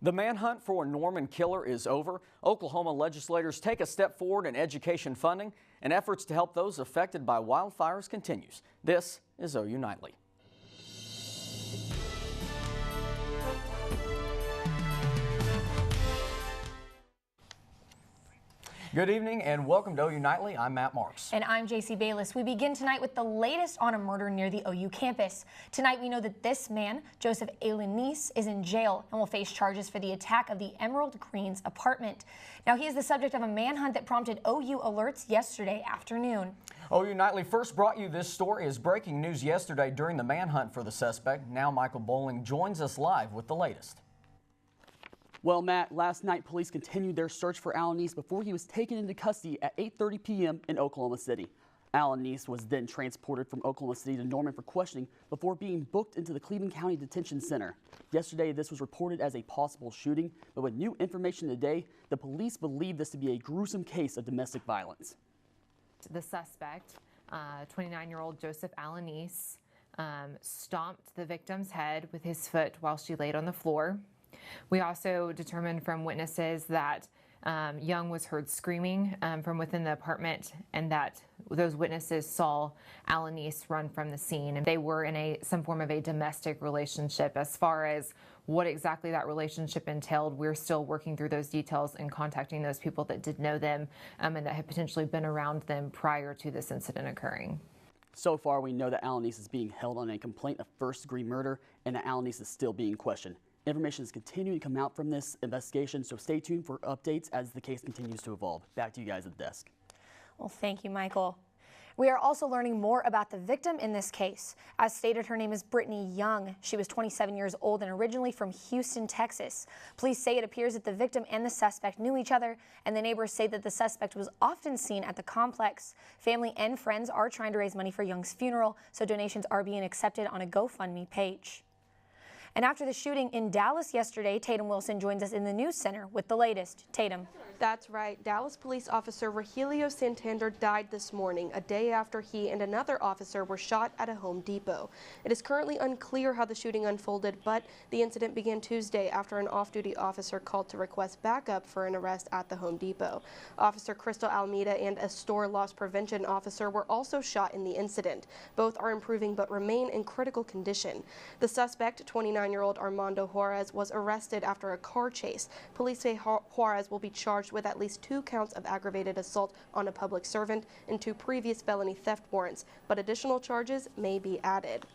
The manhunt for a Norman killer is over. Oklahoma legislators take a step forward in education funding, and efforts to help those affected by wildfires continues. This is OU Nightly. Good evening and welcome to OU Nightly. I'm Matt Marks. And I'm Jaycie Bayless. We begin tonight with the latest on a murder near the OU campus. Tonight we know that this man, Joseph Alanis, is in jail and will face charges for the attack of the Emerald Greens apartment. Now he is the subject of a manhunt that prompted OU alerts yesterday afternoon. OU Nightly first brought you this story as breaking news yesterday during the manhunt for the suspect. Now Michael Bohling joins us live with the latest. Well, Matt, last night police continued their search for Alanis before he was taken into custody at 8:30 p.m. in Oklahoma City. Alanis was then transported from Oklahoma City to Norman for questioning before being booked into the Cleveland County Detention Center. Yesterday, this was reported as a possible shooting, but with new information today, the police believe this to be a gruesome case of domestic violence. The suspect, 29-year-old Joseph Alanis, stomped the victim's head with his foot while she laid on the floor. We also determined from witnesses that Young was heard screaming from within the apartment, and that those witnesses saw Alanis run from the scene. And they were in some form of a domestic relationship. As far as what exactly that relationship entailed, we're still working through those details and contacting those people that did know them and that had potentially been around them prior to this incident occurring. So far, we know that Alanis is being held on a complaint of first-degree murder and that Alanis is still being questioned. Information is continuing to come out from this investigation, so stay tuned for updates as the case continues to evolve. Back to you guys at the desk. Well, thank you, Michael. We are also learning more about the victim in this case. As stated, her name is Brittany Young. She was 27 years old and originally from Houston, Texas. Police say it appears that the victim and the suspect knew each other, and the neighbors say that the suspect was often seen at the complex. Family and friends are trying to raise money for Young's funeral, so donations are being accepted on a GoFundMe page. And after the shooting in Dallas yesterday, Taitum Wilson joins us in the news center with the latest. Taitum. That's right. Dallas police officer Rogelio Santander died this morning, a day after he and another officer were shot at a Home Depot. It is currently unclear how the shooting unfolded, but the incident began Tuesday after an off-duty officer called to request backup for an arrest at the Home Depot. Officer Crystal Almeida and a store loss prevention officer were also shot in the incident. Both are improving but remain in critical condition. The suspect, 29-year-old Armando Juarez, was arrested after a car chase. Police say Juarez will be charged with at least 2 counts of aggravated assault on a public servant and 2 previous felony theft warrants, but additional charges may be added.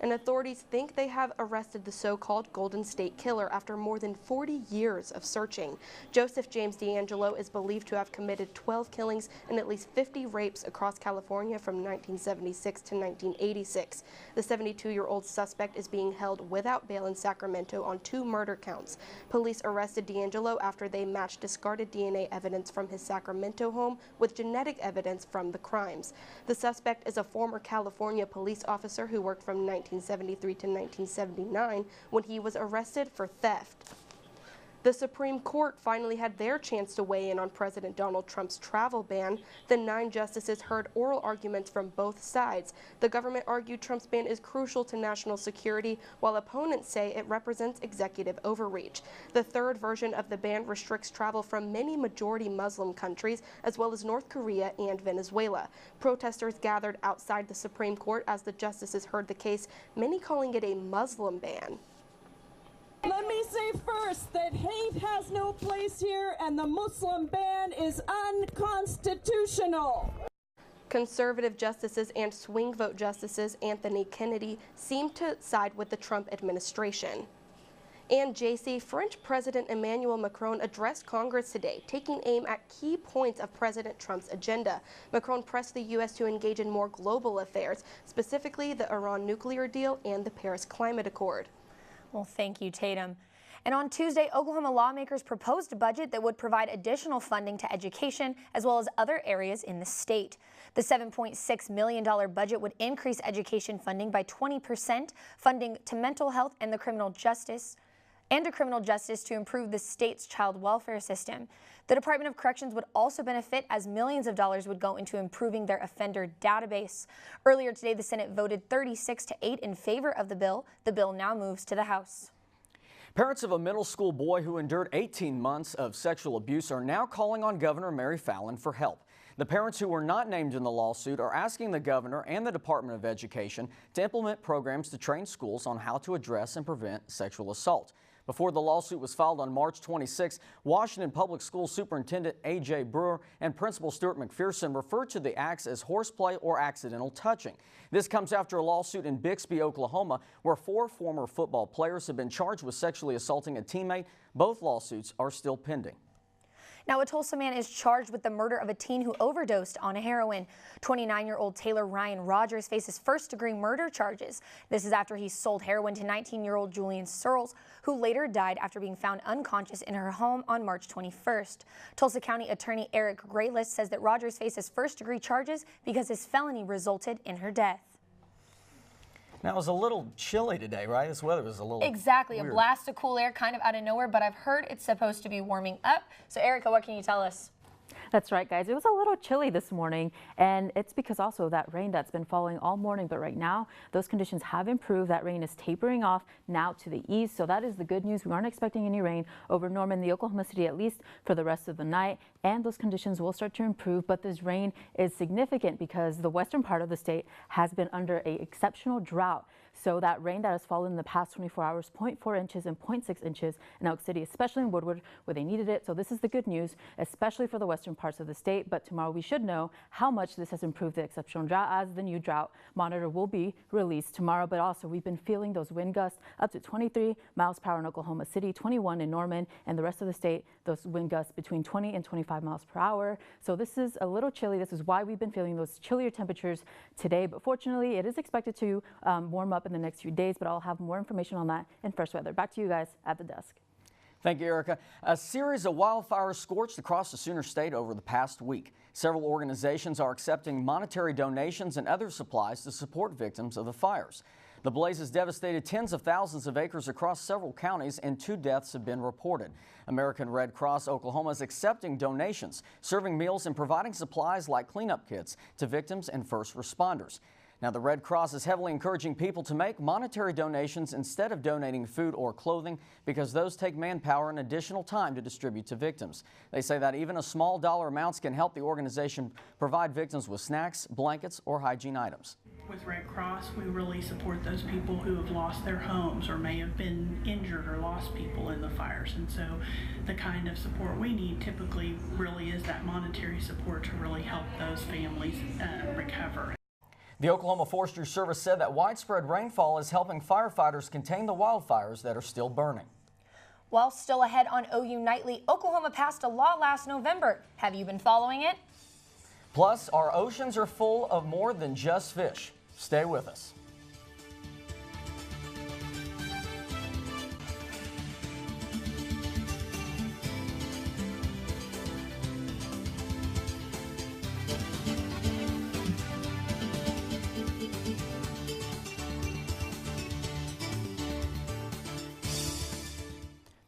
And authorities think they have arrested the so-called Golden State Killer after more than 40 years of searching. Joseph James D'Angelo is believed to have committed 12 killings and at least 50 rapes across California from 1976 to 1986. The 72-year-old suspect is being held without bail in Sacramento on 2 murder counts. Police arrested D'Angelo after they matched discarded DNA evidence from his Sacramento home with genetic evidence from the crimes. The suspect is a former California police officer who worked from 1973 to 1979 when he was arrested for theft. The Supreme Court finally had their chance to weigh in on President Donald Trump's travel ban. The 9 justices heard oral arguments from both sides. The government argued Trump's ban is crucial to national security, while opponents say it represents executive overreach. The third version of the ban restricts travel from many majority Muslim countries, as well as North Korea and Venezuela. Protesters gathered outside the Supreme Court as the justices heard the case, many calling it a Muslim ban. Let me say first that hate has no place here and the Muslim ban is unconstitutional. Conservative justices and swing vote justices Anthony Kennedy seem to side with the Trump administration. And Jaycie, French President Emmanuel Macron addressed Congress today, taking aim at key points of President Trump's agenda. Macron pressed the U.S. to engage in more global affairs, specifically the Iran nuclear deal and the Paris Climate Accord. Well, thank you, Taitum. And on Tuesday, Oklahoma lawmakers proposed a budget that would provide additional funding to education as well as other areas in the state. The $7.6 million budget would increase education funding by 20%, funding to mental health and a criminal justice to improve the state's child welfare system. The Department of Corrections would also benefit as millions of dollars would go into improving their offender database. Earlier today, the Senate voted 36-8 in favor of the bill. The bill now moves to the House. Parents of a middle school boy who endured 18 months of sexual abuse are now calling on Governor Mary Fallin for help. The parents who were not named in the lawsuit are asking the governor and the Department of Education to implement programs to train schools on how to address and prevent sexual assault. Before the lawsuit was filed on March 26, Washington Public Schools Superintendent A.J. Brewer and Principal Stuart McPherson referred to the acts as horseplay or accidental touching. This comes after a lawsuit in Bixby, Oklahoma, where 4 former football players have been charged with sexually assaulting a teammate. Both lawsuits are still pending. Now, a Tulsa man is charged with the murder of a teen who overdosed on heroin. 29-year-old Taylor Ryan Rogers faces first-degree murder charges. This is after he sold heroin to 19-year-old Julian Searles, who later died after being found unconscious in her home on March 21st. Tulsa County Attorney Eric Bayless says that Rogers faces first-degree charges because his felony resulted in her death. Now, it was a little chilly today, right? This weather was a little Exactly, weird. A blast of cool air kind of out of nowhere, but I've heard it's supposed to be warming up. So, Erica, what can you tell us? That's right, guys. It was a little chilly this morning, and it's because also of that rain that's been falling all morning. But right now, those conditions have improved. That rain is tapering off now to the east, so that is the good news. We aren't expecting any rain over Norman, the Oklahoma City, at least for the rest of the night, and those conditions will start to improve. But this rain is significant because the western part of the state has been under an exceptional drought. So that rain that has fallen in the past 24 hours, 0.4 inches and 0.6 inches in Elk City, especially in Woodward, where they needed it. So this is the good news, especially for the western parts of the state. But tomorrow we should know how much this has improved the exceptional drought, as the new drought monitor will be released tomorrow. But also we've been feeling those wind gusts up to 23 miles per hour in Oklahoma City, 21 in Norman, and the rest of the state, those wind gusts between 20 and 25 miles per hour. So this is a little chilly. This is why we've been feeling those chillier temperatures today. But fortunately, it is expected to warm up in the next few days, but I'll have more information on that in Fresh Weather. Back to you guys at the desk. Thank you, Erica. A series of wildfires scorched across the Sooner State over the past week. Several organizations are accepting monetary donations and other supplies to support victims of the fires. The blazes devastated tens of thousands of acres across several counties, and 2 deaths have been reported. American Red Cross Oklahoma is accepting donations, serving meals and providing supplies like cleanup kits to victims and first responders. Now, the Red Cross is heavily encouraging people to make monetary donations instead of donating food or clothing, because those take manpower and additional time to distribute to victims. They say that even a small dollar amounts can help the organization provide victims with snacks, blankets, or hygiene items. With Red Cross, we really support those people who have lost their homes or may have been injured or lost people in the fires. And so the kind of support we need typically really is that monetary support to really help those families recover. The Oklahoma Forestry Service said that widespread rainfall is helping firefighters contain the wildfires that are still burning. While still ahead on OU Nightly, Oklahoma passed a law last November. Have you been following it? Plus, our oceans are full of more than just fish. Stay with us.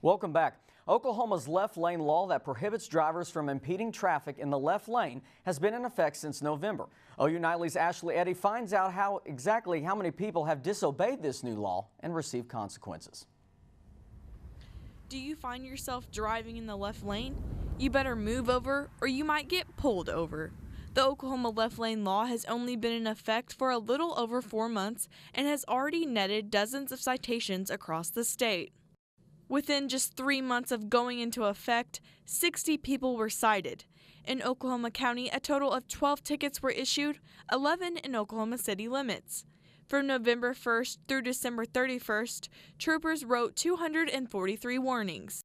Welcome back. Oklahoma's left lane law that prohibits drivers from impeding traffic in the left lane has been in effect since November. OU Nightly's Ashley Eddy finds out exactly how many people have disobeyed this new law and received consequences. Do you find yourself driving in the left lane? You better move over or you might get pulled over. The Oklahoma left lane law has only been in effect for a little over 4 months and has already netted dozens of citations across the state. Within just 3 months of going into effect, 60 people were cited. In Oklahoma County, a total of 12 tickets were issued, 11 in Oklahoma City limits. From November 1st through December 31st, troopers wrote 243 warnings.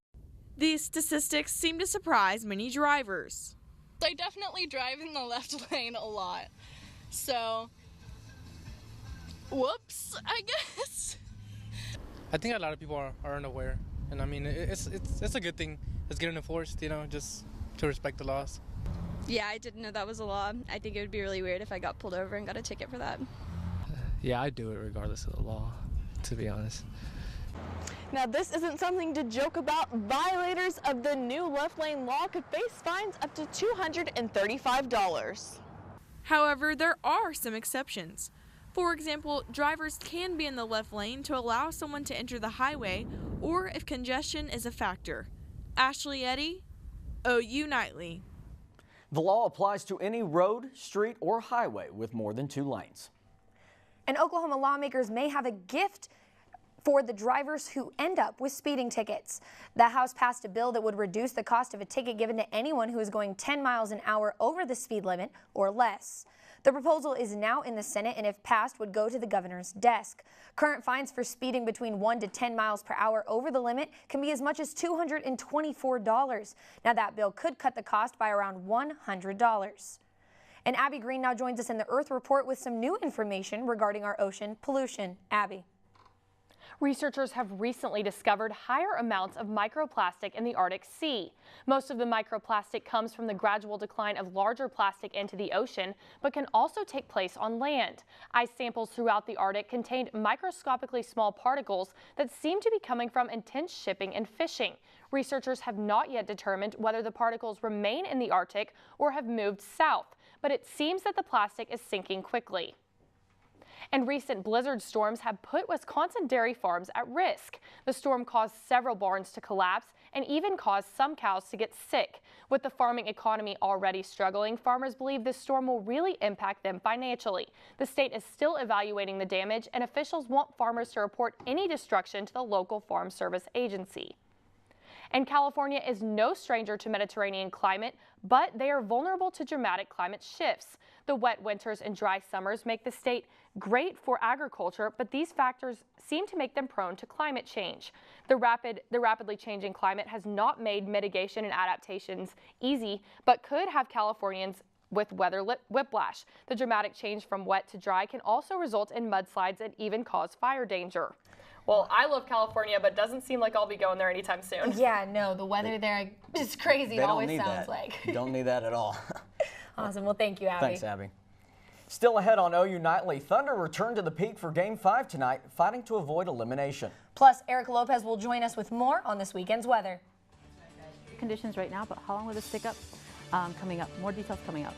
These statistics seem to surprise many drivers. I definitely drive in the left lane a lot. So, whoops, I guess. I think a lot of people are unaware. And I mean, it's a good thing. It's getting enforced, you know, just to respect the laws. Yeah, I didn't know that was a law. I think it would be really weird if I got pulled over and got a ticket for that. Yeah, I do it regardless of the law, to be honest. Now, this isn't something to joke about. Violators of the new left lane law could face fines up to $235. However, there are some exceptions. For example, drivers can be in the left lane to allow someone to enter the highway or if congestion is a factor. Ashley Eddy, OU Nightly. The law applies to any road, street, or highway with more than 2 lanes. And Oklahoma lawmakers may have a gift for the drivers who end up with speeding tickets. The House passed a bill that would reduce the cost of a ticket given to anyone who is going 10 miles an hour over the speed limit or less. The proposal is now in the Senate and if passed would go to the governor's desk. Current fines for speeding between 1 to 10 miles per hour over the limit can be as much as $224. Now that bill could cut the cost by around $100. And Abby Green now joins us in the Earth Report with some new information regarding our ocean pollution. Abby. Researchers have recently discovered higher amounts of microplastic in the Arctic Sea. Most of the microplastic comes from the gradual decline of larger plastic into the ocean, but can also take place on land. Ice samples throughout the Arctic contained microscopically small particles that seem to be coming from intense shipping and fishing. Researchers have not yet determined whether the particles remain in the Arctic or have moved south, but it seems that the plastic is sinking quickly. And recent blizzard storms have put Wisconsin dairy farms at risk. The storm caused several barns to collapse and even caused some cows to get sick. With the farming economy already struggling, farmers believe this storm will really impact them financially. The state is still evaluating the damage, and officials want farmers to report any destruction to the local Farm Service Agency. And California is no stranger to Mediterranean climate, but they are vulnerable to dramatic climate shifts. The wet winters and dry summers make the state great for agriculture, but these factors seem to make them prone to climate change. The rapidly changing climate has not made mitigation and adaptations easy, but could have Californians with weather whiplash. The dramatic change from wet to dry can also result in mudslides and even cause fire danger. Well, I love California, but doesn't seem like I'll be going there anytime soon. Yeah, no, the weather there is crazy. It always sounds like. Don't need that at all. Awesome. Well, thank you, Abby. Thanks, Abby. Still ahead on OU Nightly, Thunder return to the Peak for Game 5 tonight, fighting to avoid elimination. Plus, Eric Lopez will join us with more on this weekend's weather. Conditions right now, but how long will this stick up? Coming up. More details coming up.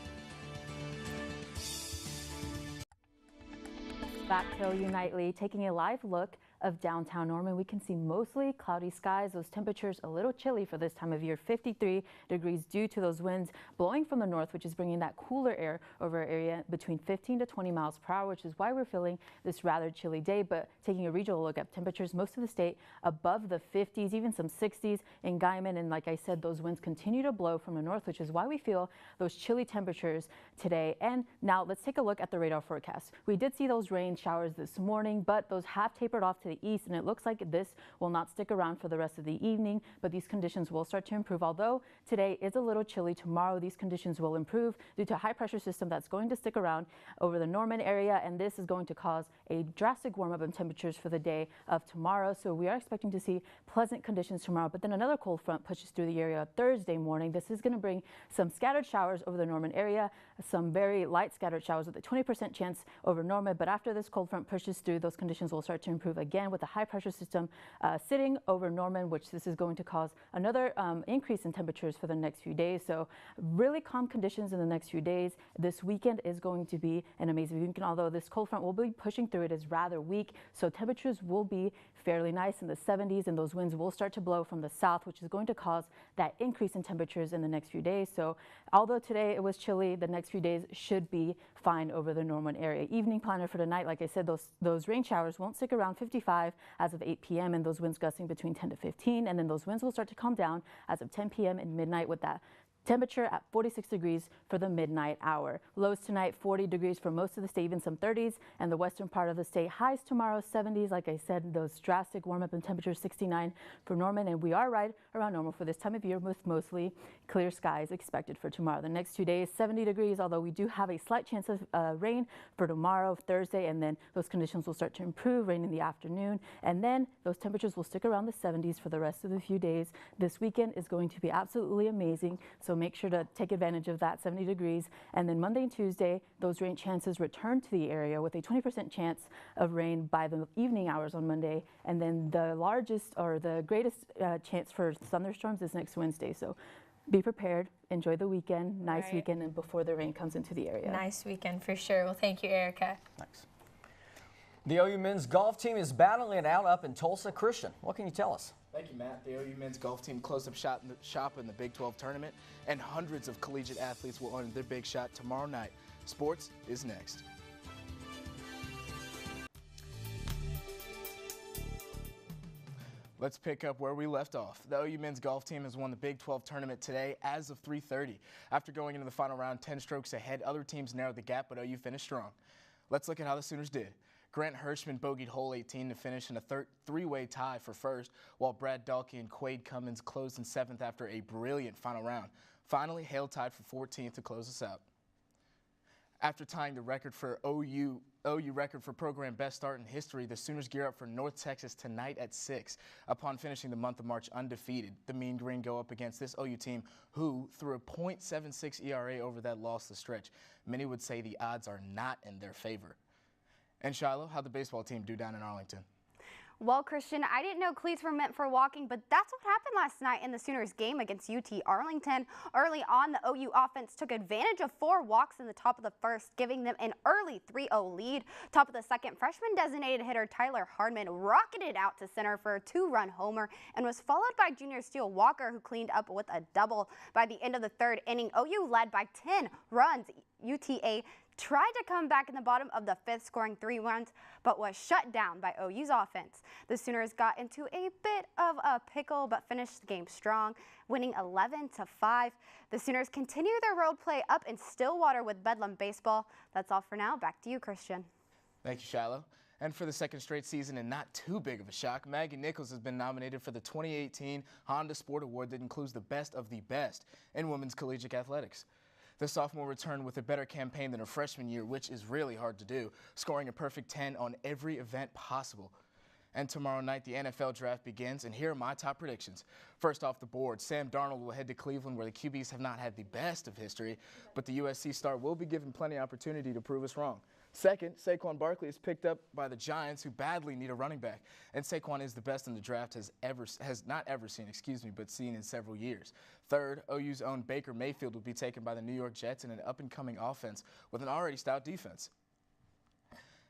Back to OU Nightly, taking a live look of downtown Norman. We can see mostly cloudy skies. Those temperatures a little chilly for this time of year, 53 degrees due to those winds blowing from the north, which is bringing that cooler air over our area between 15 to 20 miles per hour, which is why we're feeling this rather chilly day. But taking a regional look at temperatures, most of the state above the 50s, even some 60s in Guyman. And like I said, those winds continue to blow from the north, which is why we feel those chilly temperatures today. And now let's take a look at the radar forecast. We did see those rain showers this morning, but those have tapered off to the east, and it looks like this will not stick around for the rest of the evening, but these conditions will start to improve. Although today is a little chilly, tomorrow these conditions will improve due to a high pressure system that's going to stick around over the Norman area, and this is going to cause a drastic warm up in temperatures for the day of tomorrow. So we are expecting to see pleasant conditions tomorrow, but then another cold front pushes through the area Thursday morning. This is going to bring some scattered showers over the Norman area, some very light scattered showers with a 20% chance over Norman, but after this cold front pushes through, those conditions will start to improve again with a high pressure system sitting over Norman, which this is going to cause another increase in temperatures for the next few days. So really calm conditions in the next few days. This weekend is going to be an amazing weekend, although this cold front will be pushing through. It is rather weak, so temperatures will be fairly nice in the 70s, and those winds will start to blow from the south, which is going to cause that increase in temperatures in the next few days. So although today it was chilly, the next few days should be fine over the Norman area. Evening planner for tonight, like I said, those rain showers won't stick around 55 as of 8 p.m. and those winds gusting between 10 to 15, and then those winds will start to calm down as of 10 p.m. and midnight with that temperature at 46 degrees for the midnight hour. Lows tonight, 40 degrees for most of the state, even some 30s, and the western part of the state. Highs tomorrow, 70s. Like I said, those drastic warm up in temperatures, 69 for Norman, and we are right around normal for this time of year with mostly clear skies expected for tomorrow. The next 2 days, 70 degrees, although we do have a slight chance of rain for tomorrow, Thursday, and then those conditions will start to improve, rain in the afternoon, and then those temperatures will stick around the 70s for the rest of the few days. This weekend is going to be absolutely amazing, so make sure to take advantage of that 70 degrees. And then Monday and Tuesday, those rain chances return to the area with a 20% chance of rain by the evening hours on Monday. And then the largest or the greatest chance for thunderstorms is next Wednesday. So be prepared, enjoy the weekend, nice weekend, and before the rain comes into the area. Nice weekend for sure. Well, thank you, Erica. Thanks. The OU men's golf team is battling it out up in Tulsa. Christian, what can you tell us? Thank you, Matt. The OU men's golf team closed up shop in the Big 12 tournament, and hundreds of collegiate athletes will earn their big shot tomorrow night. Sports is next. Let's pick up where we left off. The OU men's golf team has won the Big 12 tournament today as of 3:30. After going into the final round 10 strokes ahead, other teams narrowed the gap, but OU finished strong. Let's look at how the Sooners did. Grant Hirschman bogeyed hole 18 to finish in a three-way tie for first, while Brad Dalkey and Quade Cummins closed in 7th after a brilliant final round. Finally, Hale tied for 14th to close us out. After tying the record for OU record for program best start in history, the Sooners gear up for North Texas tonight at 6. Upon finishing the month of March undefeated, the Mean Green go up against this OU team who, through a .76 ERA over that lossless stretch, many would say the odds are not in their favor. And Shiloh, how'd the baseball team do down in Arlington? Well, Christian, I didn't know cleats were meant for walking, but that's what happened last night in the Sooners game against UT Arlington. Early on, the OU offense took advantage of 4 walks in the top of the first, giving them an early 3-0 lead. Top of the second, freshman designated hitter Tyler Hardman rocketed out to center for a 2-run homer and was followed by junior Steele Walker, who cleaned up with a double. By the end of the third inning, OU led by 10 runs. UTA tried to come back in the bottom of the 5th, scoring 3 runs, but was shut down by OU's offense. The Sooners got into a bit of a pickle, but finished the game strong, winning 11-5. The Sooners continue their road play up in Stillwater with Bedlam baseball. That's all for now. Back to you, Christian. Thank you, Shiloh. And for the second straight season, and not too big of a shock, Maggie Nichols has been nominated for the 2018 Honda Sport Award that includes the best of the best in women's collegiate athletics. The sophomore returned with a better campaign than her freshman year, which is really hard to do, scoring a perfect 10 on every event possible. And tomorrow night, the NFL draft begins, and here are my top predictions. First off the board, Sam Darnold will head to Cleveland, where the QBs have not had the best of history, but the USC star will be given plenty of opportunity to prove us wrong. Second, Saquon Barkley is picked up by the Giants, who badly need a running back, and Saquon is the best in the draft but seen in several years. Third, OU's own Baker Mayfield will be taken by the New York Jets in an up-and-coming offense with an already stout defense.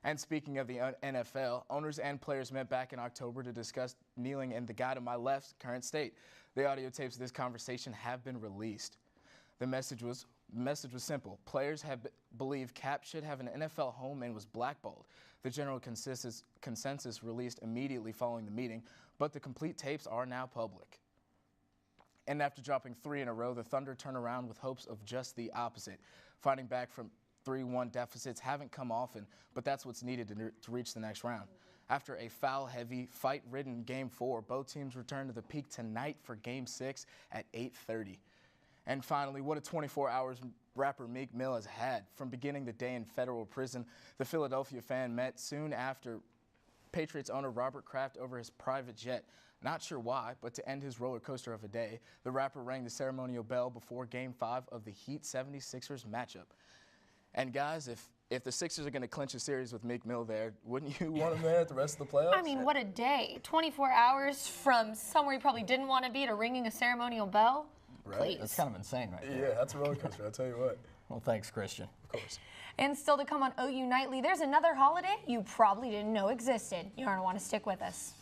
And speaking of the NFL, owners and players met back in October to discuss kneeling in the guy to my left's current state. The audio tapes of this conversation have been released. The message was simple. Players believe Cap should have an NFL home and was blackballed. The general consensus released immediately following the meeting, but the complete tapes are now public. And after dropping 3 in a row, the Thunder turn around with hopes of just the opposite. Fighting back from 3-1 deficits haven't come often, but that's what's needed to reach the next round. After a foul-heavy, fight-ridden Game 4, both teams return to the peak tonight for Game 6 at 8:30. And finally, what a 24 hours rapper Meek Mill has had. From beginning the day in federal prison, the Philadelphia fan met soon after Patriots owner Robert Kraft over his private jet. Not sure why, but to end his roller coaster of a day, the rapper rang the ceremonial bell before Game 5 of the Heat 76ers matchup. And guys, if the Sixers are going to clinch a series with Meek Mill there, wouldn't you want him there at the rest of the playoffs? I mean, what a day. 24 hours from somewhere you probably didn't want to be to ringing a ceremonial bell. Right? Please. That's kind of insane right there. Yeah, that's a roller coaster, I'll tell you what. Well, thanks, Christian. Of course. And still to come on OU Nightly, there's another holiday you probably didn't know existed. You're going to want to stick with us.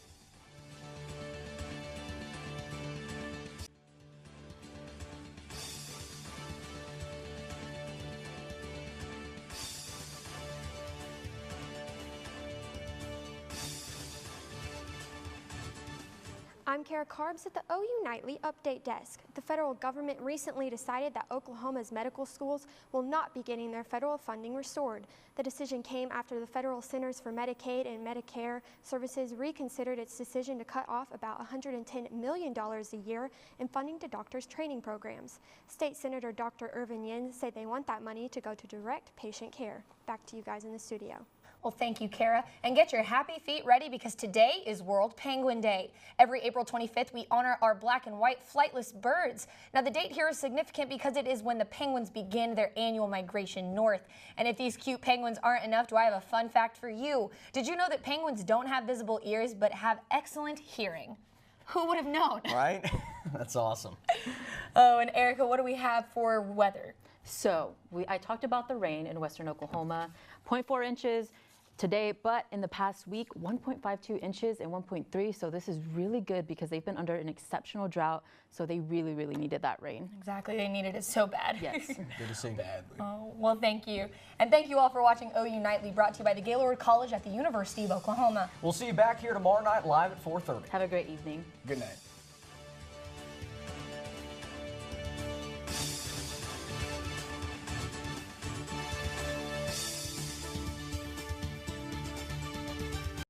I'm Karbs at the OU Nightly Update Desk. The federal government recently decided that Oklahoma's medical schools will not be getting their federal funding restored. The decision came after the Federal Centers for Medicaid and Medicare Services reconsidered its decision to cut off about $110 million a year in funding to doctors' training programs. State Senator Dr. Irvin Yin said they want that money to go to direct patient care. Back to you guys in the studio. Well, thank you, Kara. And get your happy feet ready because today is World Penguin Day. Every April 25th, we honor our black and white flightless birds. Now, the date here is significant because it is when the penguins begin their annual migration north. And if these cute penguins aren't enough, do I have a fun fact for you? Did you know that penguins don't have visible ears but have excellent hearing? Who would have known? Right? That's awesome. Oh, and Erica, what do we have for weather? So I talked about the rain in western Oklahoma, 0.4 inches. today, but in the past week, 1.52 inches and 1.3. So this is really good because they've been under an exceptional drought. So they really, really needed that rain. Exactly. They needed it so bad. Yes. Good to see. Badly. Oh, well, thank you. And thank you all for watching OU Nightly, brought to you by the Gaylord College at the University of Oklahoma. We'll see you back here tomorrow night live at 4:30. Have a great evening. Good night.